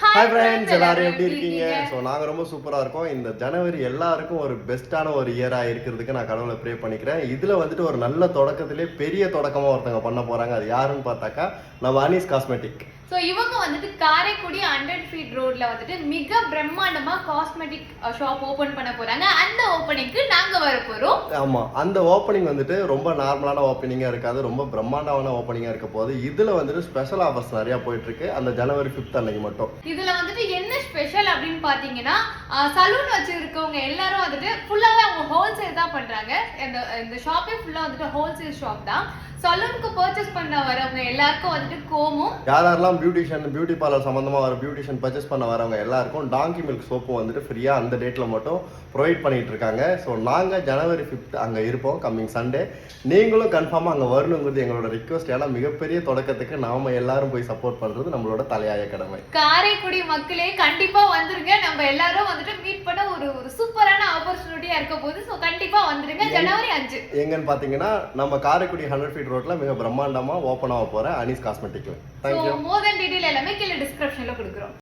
Hi friends, எல்லாரும் எப்படி இருக்கீங்க? ஸோ நாங்கள் ரொம்ப சூப்பராக இருக்கோம். இந்த ஜனவரி எல்லாருக்கும் ஒரு பெஸ்ட்டான ஒரு இயராக இருக்கிறதுக்கு நான் கடவுளை ப்ரே பண்ணிக்கிறேன். இதில் வந்துட்டு ஒரு நல்ல தொடக்கத்திலே பெரிய தொடக்கமாக ஒருத்தவங்க பண்ண போகிறாங்க. அது யாருன்னு பார்த்தாக்கா நம்ம அனீஸ் காஸ்மெட்டிக். ஸோ இவங்க வந்துட்டு காரைக்குடி 100 ஃபீட் ரோட்ல வந்துட்டு மிக பிரம்மாண்டமா காஸ்மெட்டிக் ஷாப் ஓபன் பண்ண போறாங்க. அந்த ஓப்பனிங்க்கு நாங்க வர போறோம். ஆமா, அந்த ஓப்பனிங் வந்துட்டு ரொம்ப நார்மலான ஓப்பனிங்கா இருக்காது, ரொம்ப பிரம்மாண்டமான ஓப்பனிங்கா இருக்க போது. இதுல வந்துட்டு ஸ்பெஷல் ஆஃபர்ஸ் நிறைய போயிட்டு இருக்கு அந்த ஜனவரி 5th அன்னைக்கு மட்டும். இதுல வந்துட்டு என்ன ஸ்பெஷல் அப்படின்னு பாத்தீங்கன்னா, சலூன் வச்சிருக்கவங்க எல்லாரும் வந்துட்டு ஃபுல்லாவே அவங்க ஹோல்சேல் தான் பண்றாங்க. இந்த ஷாப்பே ஃபுல்லா வந்துட்டு ஹோல்சேல் ஷாப் தான். சலூனுக்கு பர்ச்சேஸ் பண்ண வரவங்க எல்லாருக்கும் வந்துட்டு கோமும், யாரெல்லாம் பியூட்டி பார்லர் சம்பந்தமா வர பியூட்டிஷியன் பர்ச்சேஸ் பண்ண வரவங்க எல்லாருக்கும் டாங்கி மில்க் சோப்பும் வந்துட்டு ஃப்ரீயா அந்த டேட்ல மட்டும் ப்ரொவைட் பண்ணிட்டு இருக்காங்க. ஸோ நாங்க ஜனவரி 5th அங்க இருப்போம், கம்மிங் சண்டே. நீங்களும் கன்ஃபார்மா அங்க வரணுங்கிறது எங்களோட ரிக்வஸ்ட். ஏன்னா மிகப்பெரிய தொடக்கத்துக்கு நாம எல்லாரும் போய் சப்போர்ட் பண்றது நம்மளோட தலையாய கடமை. காரைக்குடி மக்களே கண்டிப்பா வந்துருங்க. நம்ம எல்லாரும் வந்துட்டு மீட் பண்ண ஒரு சூப்பரான ஆப்பர்ச்சுனிட்டியா இருக்க போகுது. ஸோ கண்டிப்பா வந்துருங்க. ஜனவரி 5 எங்கன்னு பாத்தீங்கன்னா நம்ம காரைக்குடி 100 ஃபீட் ரோட்ல மிக பிரம்மாண்டமா ஓபன் ஆக போற அனீஸ் காஸ்மெட்டிக்ல. தேங்க்யூ. மோர் தென் டீடைல் எல்லாமே கீழே டிஸ்கிரிப்ஷன்ல கொடுக்குறோம்.